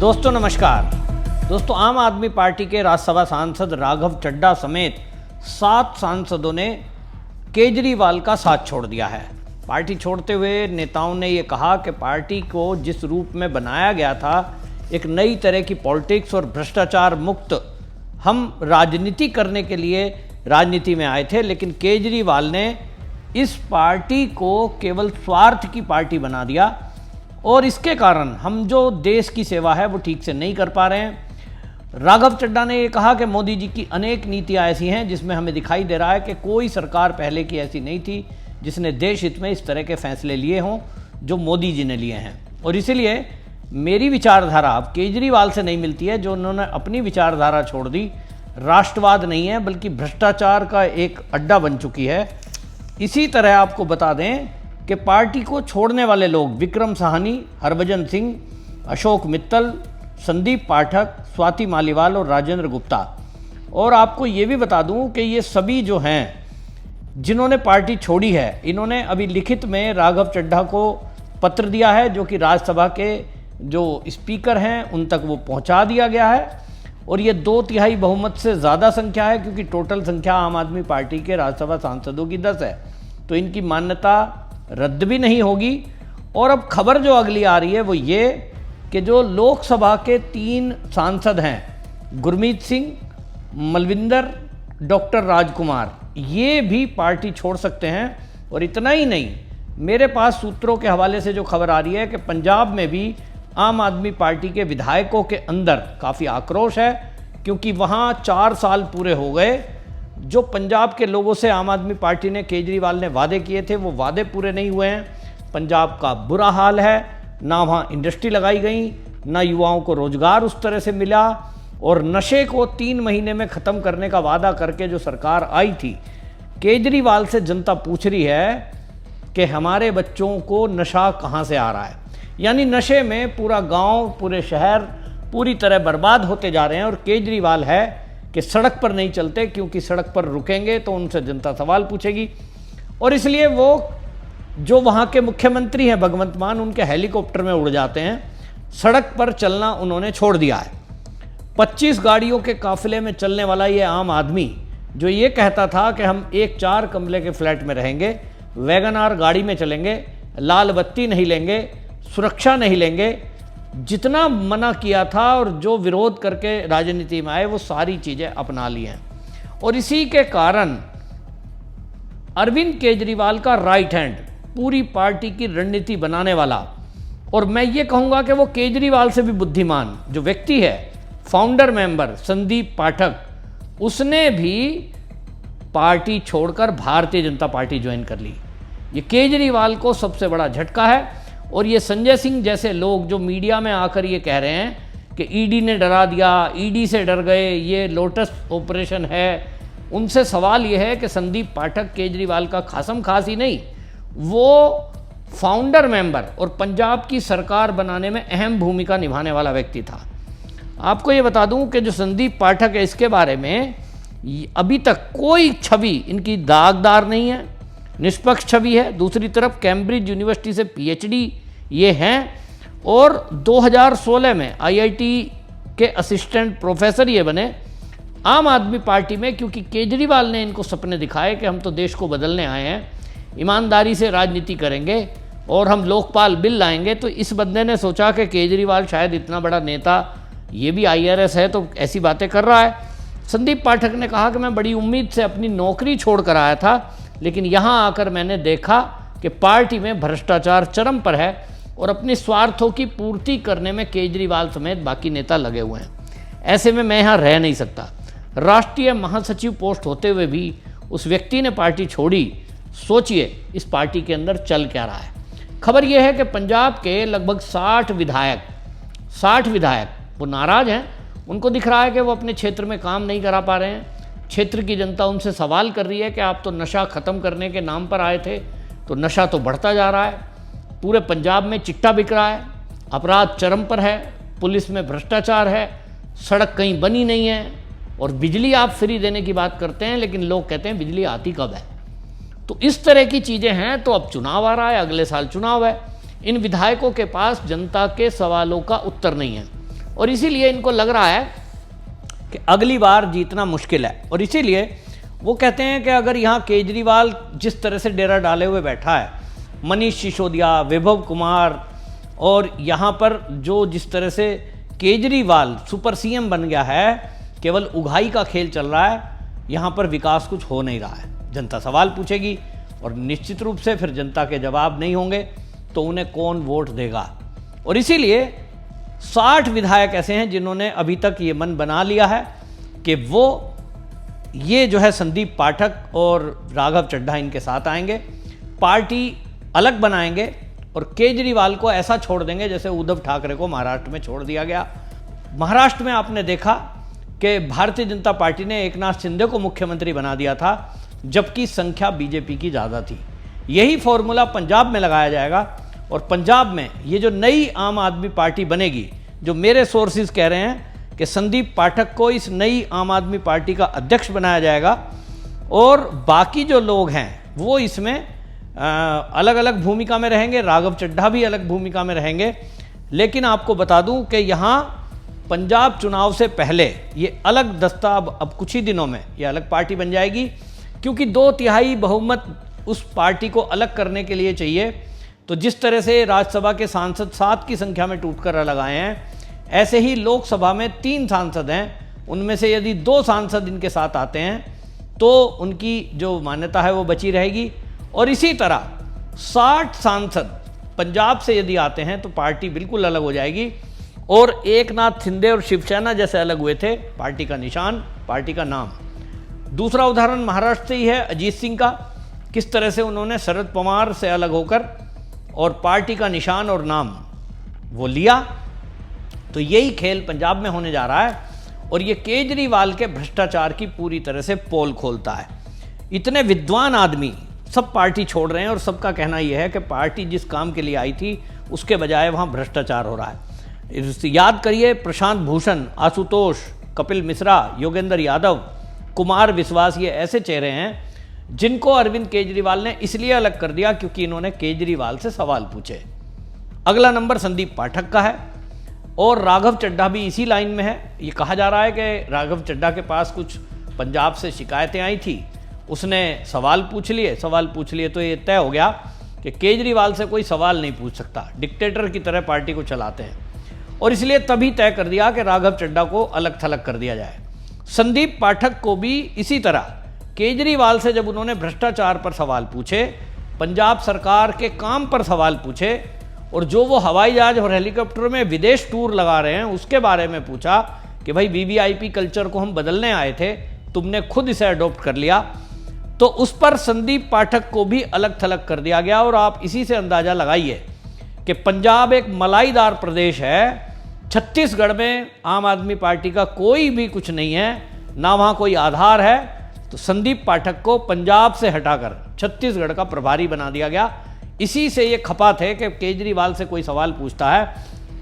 दोस्तों नमस्कार। दोस्तों, आम आदमी पार्टी के राज्यसभा सांसद राघव चड्ढा समेत 7 सांसदों ने केजरीवाल का साथ छोड़ दिया है। पार्टी छोड़ते हुए नेताओं ने ये कहा कि पार्टी को जिस रूप में बनाया गया था, एक नई तरह की पॉलिटिक्स और भ्रष्टाचार मुक्त हम राजनीति करने के लिए राजनीति में आए थे, लेकिन केजरीवाल ने इस पार्टी को केवल स्वार्थ की पार्टी बना दिया और इसके कारण हम जो देश की सेवा है वो ठीक से नहीं कर पा रहे हैं। राघव चड्ढा ने ये कहा कि मोदी जी की अनेक नीतियां ऐसी हैं जिसमें हमें दिखाई दे रहा है कि कोई सरकार पहले की ऐसी नहीं थी जिसने देश हित में इस तरह के फैसले लिए हों जो मोदी जी ने लिए हैं। और इसीलिए मेरी विचारधारा अब केजरीवाल से नहीं मिलती है, जो उन्होंने अपनी विचारधारा छोड़ दी। राष्ट्रवाद नहीं है बल्कि भ्रष्टाचार का एक अड्डा बन चुकी है। इसी तरह आपको बता दें कि पार्टी को छोड़ने वाले लोग विक्रम साहनी, हरभजन सिंह, अशोक मित्तल, संदीप पाठक, स्वाति मालीवाल और राजेंद्र गुप्ता। और आपको ये भी बता दूं कि ये सभी जो हैं जिन्होंने पार्टी छोड़ी है, इन्होंने अभी लिखित में राघव चड्ढा को पत्र दिया है, जो कि राज्यसभा के जो स्पीकर हैं उन तक वो पहुंचा दिया गया है। और ये 2/3 बहुमत से ज़्यादा संख्या है, क्योंकि टोटल संख्या आम आदमी पार्टी के राज्यसभा सांसदों की 10 है, तो इनकी मान्यता रद्द भी नहीं होगी। और अब खबर जो अगली आ रही है वो ये कि जो लोकसभा के 3 सांसद हैं, गुरमीत सिंह, मलविंदर, डॉक्टर राजकुमार, ये भी पार्टी छोड़ सकते हैं। और इतना ही नहीं, मेरे पास सूत्रों के हवाले से जो खबर आ रही है कि पंजाब में भी आम आदमी पार्टी के विधायकों के अंदर काफ़ी आक्रोश है, क्योंकि वहाँ 4 साल पूरे हो गए। जो पंजाब के लोगों से आम आदमी पार्टी ने, केजरीवाल ने वादे किए थे, वो वादे पूरे नहीं हुए हैं। पंजाब का बुरा हाल है, ना वहाँ इंडस्ट्री लगाई गई, ना युवाओं को रोजगार उस तरह से मिला। और नशे को 3 महीने में ख़त्म करने का वादा करके जो सरकार आई थी, केजरीवाल से जनता पूछ रही है कि हमारे बच्चों को नशा कहाँ से आ रहा है। यानी नशे में पूरा गांव, पूरे शहर पूरी तरह बर्बाद होते जा रहे हैं। और केजरीवाल है कि सड़क पर नहीं चलते, क्योंकि सड़क पर रुकेंगे तो उनसे जनता सवाल पूछेगी। और इसलिए वो जो वहाँ के मुख्यमंत्री हैं भगवंत मान, उनके हेलीकॉप्टर में उड़ जाते हैं। सड़क पर चलना उन्होंने छोड़ दिया है। 25 गाड़ियों के काफिले में चलने वाला ये आम आदमी जो ये कहता था कि हम एक 4 कमरे के फ्लैट में रहेंगे, वैगन आर गाड़ी में चलेंगे, लाल बत्ती नहीं लेंगे, सुरक्षा नहीं लेंगे, जितना मना किया था और जो विरोध करके राजनीति में आए वो सारी चीज़ें अपना ली हैं। और इसी के कारण अरविंद केजरीवाल का राइट हैंड, पूरी पार्टी की रणनीति बनाने वाला, और मैं ये कहूँगा कि वो केजरीवाल से भी बुद्धिमान जो व्यक्ति है, फाउंडर मेंबर संदीप पाठक, उसने भी पार्टी छोड़कर भारतीय जनता पार्टी ज्वाइन कर ली। ये केजरीवाल को सबसे बड़ा झटका है। और ये संजय सिंह जैसे लोग जो मीडिया में आकर ये कह रहे हैं कि ईडी ने डरा दिया, ईडी से डर गए, ये लोटस ऑपरेशन है, उनसे सवाल ये है कि संदीप पाठक केजरीवाल का खासम खास ही नहीं, वो फाउंडर मेंबर और पंजाब की सरकार बनाने में अहम भूमिका निभाने वाला व्यक्ति था। आपको ये बता दूं कि जो संदीप पाठक है, इसके बारे में अभी तक कोई छवि इनकी दागदार नहीं है, निष्पक्ष छवि है। दूसरी तरफ कैम्ब्रिज यूनिवर्सिटी से PhD ये हैं और 2016 में IIT के असिस्टेंट प्रोफेसर ये बने आम आदमी पार्टी में, क्योंकि केजरीवाल ने इनको सपने दिखाए कि हम तो देश को बदलने आए हैं, ईमानदारी से राजनीति करेंगे और हम लोकपाल बिल लाएंगे। तो इस बंदे ने सोचा कि केजरीवाल शायद इतना बड़ा नेता, ये भी IRS है तो ऐसी बातें कर रहा है। संदीप पाठक ने कहा कि मैं बड़ी उम्मीद से अपनी नौकरी छोड़ कर आया था, लेकिन यहाँ आकर मैंने देखा कि पार्टी में भ्रष्टाचार चरम पर है और अपने स्वार्थों की पूर्ति करने में केजरीवाल समेत बाकी नेता लगे हुए हैं। ऐसे में मैं यहाँ रह नहीं सकता। राष्ट्रीय महासचिव पोस्ट होते हुए भी उस व्यक्ति ने पार्टी छोड़ी। सोचिए इस पार्टी के अंदर चल क्या रहा है। खबर यह है कि पंजाब के लगभग 60 विधायक वो नाराज हैं। उनको दिख रहा है कि वो अपने क्षेत्र में काम नहीं करा पा रहे हैं। क्षेत्र की जनता उनसे सवाल कर रही है कि आप तो नशा ख़त्म करने के नाम पर आए थे, तो नशा तो बढ़ता जा रहा है, पूरे पंजाब में चिट्टा बिक रहा है, अपराध चरम पर है, पुलिस में भ्रष्टाचार है, सड़क कहीं बनी नहीं है, और बिजली आप फ्री देने की बात करते हैं लेकिन लोग कहते हैं बिजली आती कब है। तो इस तरह की चीज़ें हैं। तो अब चुनाव आ रहा है, अगले साल चुनाव है। इन विधायकों के पास जनता के सवालों का उत्तर नहीं है और इसीलिए इनको लग रहा है कि अगली बार जीतना मुश्किल है। और इसीलिए वो कहते हैं कि अगर यहाँ केजरीवाल जिस तरह से डेरा डाले हुए बैठा है, मनीष सिसोदिया, विभव कुमार, और यहाँ पर जो जिस तरह से केजरीवाल सुपर सीएम बन गया है, केवल उगाही का खेल चल रहा है, यहाँ पर विकास कुछ हो नहीं रहा है। जनता सवाल पूछेगी और निश्चित रूप से फिर जनता के जवाब नहीं होंगे तो उन्हें कौन वोट देगा। और इसीलिए 60 विधायक ऐसे हैं जिन्होंने अभी तक ये मन बना लिया है कि वो ये जो है संदीप पाठक और राघव चड्ढा इनके साथ आएंगे, पार्टी अलग बनाएंगे और केजरीवाल को ऐसा छोड़ देंगे जैसे उद्धव ठाकरे को महाराष्ट्र में छोड़ दिया गया। महाराष्ट्र में आपने देखा कि भारतीय जनता पार्टी ने एकनाथ शिंदे को मुख्यमंत्री बना दिया था, जबकि संख्या बीजेपी की ज़्यादा थी। यही फॉर्मूला पंजाब में लगाया जाएगा और पंजाब में ये जो नई आम आदमी पार्टी बनेगी, जो मेरे सोर्सेज कह रहे हैं कि संदीप पाठक को इस नई आम आदमी पार्टी का अध्यक्ष बनाया जाएगा और बाकी जो लोग हैं वो इसमें अलग अलग भूमिका में रहेंगे। राघव चड्ढा भी अलग भूमिका में रहेंगे। लेकिन आपको बता दूं कि यहाँ पंजाब चुनाव से पहले ये अलग दस्ता अब कुछ ही दिनों में ये अलग पार्टी बन जाएगी, क्योंकि 2/3 बहुमत उस पार्टी को अलग करने के लिए चाहिए। तो जिस तरह से राज्यसभा के सांसद 7 की संख्या में टूटकर अलग आए हैं, ऐसे ही लोकसभा में 3 सांसद हैं, उनमें से यदि 2 सांसद इनके साथ आते हैं तो उनकी जो मान्यता है वो बची रहेगी। और इसी तरह 60 सांसद पंजाब से यदि आते हैं तो पार्टी बिल्कुल अलग हो जाएगी। और एकनाथ शिंदे और शिवसेना जैसे अलग हुए थे, पार्टी का निशान, पार्टी का नाम। दूसरा उदाहरण महाराष्ट्र से ही है, अजीत सिंह का, किस तरह से उन्होंने शरद पवार से अलग होकर और पार्टी का निशान और नाम वो लिया। तो यही खेल पंजाब में होने जा रहा है और ये केजरीवाल के भ्रष्टाचार की पूरी तरह से पोल खोलता है। इतने विद्वान आदमी सब पार्टी छोड़ रहे हैं और सबका कहना यह है कि पार्टी जिस काम के लिए आई थी उसके बजाय वहाँ भ्रष्टाचार हो रहा है। याद करिए, प्रशांत भूषण, आशुतोष, कपिल मिश्रा, योगेंद्र यादव, कुमार विश्वास, ये ऐसे चेहरे हैं जिनको अरविंद केजरीवाल ने इसलिए अलग कर दिया क्योंकि इन्होंने केजरीवाल से सवाल पूछे। अगला नंबर संदीप पाठक का है और राघव चड्ढा भी इसी लाइन में है। ये कहा जा रहा है कि राघव चड्ढा के पास कुछ पंजाब से शिकायतें आई थी, उसने सवाल पूछ लिए तो ये तय हो गया कि केजरीवाल से कोई सवाल नहीं पूछ सकता, डिक्टेटर की तरह पार्टी को चलाते हैं। और इसलिए तभी तय कर दिया कि राघव चड्ढा को अलग थलग कर दिया जाए। संदीप पाठक को भी इसी तरह केजरीवाल से जब उन्होंने भ्रष्टाचार पर सवाल पूछे, पंजाब सरकार के काम पर सवाल पूछे और जो वो हवाई जहाज और हेलीकॉप्टर में विदेश टूर लगा रहे हैं उसके बारे में पूछा कि भाई वीवीआईपी कल्चर को हम बदलने आए थे, तुमने खुद इसे अडॉप्ट कर लिया, तो उस पर संदीप पाठक को भी अलग थलग कर दिया गया। और आप इसी से अंदाजा लगाइए कि पंजाब एक मलाईदार प्रदेश है, छत्तीसगढ़ में आम आदमी पार्टी का कोई भी कुछ नहीं है, ना वहाँ कोई आधार है। तो संदीप पाठक को पंजाब से हटाकर छत्तीसगढ़ का प्रभारी बना दिया गया। इसी से ये खपा थे कि केजरीवाल से कोई सवाल पूछता है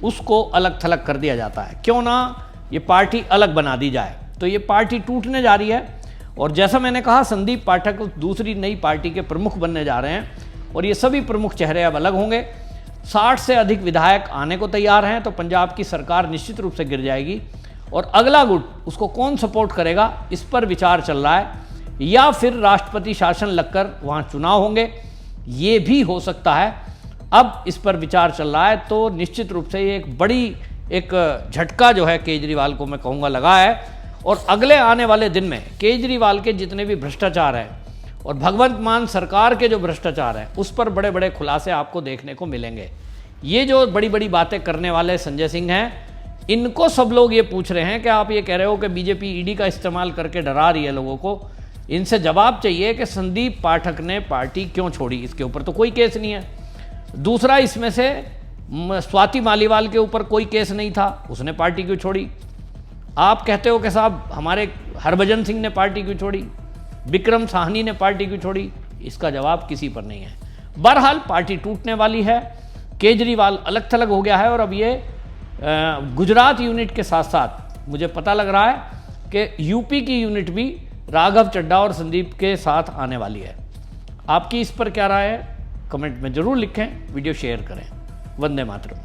उसको अलग थलग कर दिया जाता है, क्यों ना ये पार्टी अलग बना दी जाए। तो ये पार्टी टूटने जा रही है और जैसा मैंने कहा, संदीप पाठक दूसरी नई पार्टी के प्रमुख बनने जा रहे हैं और ये सभी प्रमुख चेहरे अब अलग होंगे। 60 से अधिक विधायक आने को तैयार हैं, तो पंजाब की सरकार निश्चित रूप से गिर जाएगी। और अगला गुट उसको कौन सपोर्ट करेगा इस पर विचार चल रहा है, या फिर राष्ट्रपति शासन लगकर वहाँ चुनाव होंगे, ये भी हो सकता है। अब इस पर विचार चल रहा है। तो निश्चित रूप से ये एक बड़ी एक झटका जो है केजरीवाल को मैं कहूँगा लगा है। और अगले आने वाले दिन में केजरीवाल के जितने भी भ्रष्टाचार हैं और भगवंत मान सरकार के जो भ्रष्टाचार हैं उस पर बड़े बड़े खुलासे आपको देखने को मिलेंगे। ये जो बड़ी बड़ी बातें करने वाले संजय सिंह हैं, इनको सब लोग ये पूछ रहे हैं कि आप ये कह रहे हो कि बीजेपी ईडी का इस्तेमाल करके डरा रही है लोगों को। इनसे जवाब चाहिए कि संदीप पाठक ने पार्टी क्यों छोड़ी, इसके ऊपर तो कोई केस नहीं है। दूसरा, इसमें से स्वाति मालीवाल के ऊपर कोई केस नहीं था, उसने पार्टी क्यों छोड़ी। आप कहते हो कि साहब हमारे हरभजन सिंह ने पार्टी क्यों छोड़ी, विक्रम साहनी ने पार्टी क्यों छोड़ी, इसका जवाब किसी पर नहीं है। बहरहाल पार्टी टूटने वाली है, केजरीवाल अलग थलग हो गया है और अब ये गुजरात यूनिट के साथ साथ मुझे पता लग रहा है कि यूपी की यूनिट भी राघव चड्ढा और संदीप के साथ आने वाली है। आपकी इस पर क्या राय है, कमेंट में जरूर लिखें, वीडियो शेयर करें। वंदे मातरम।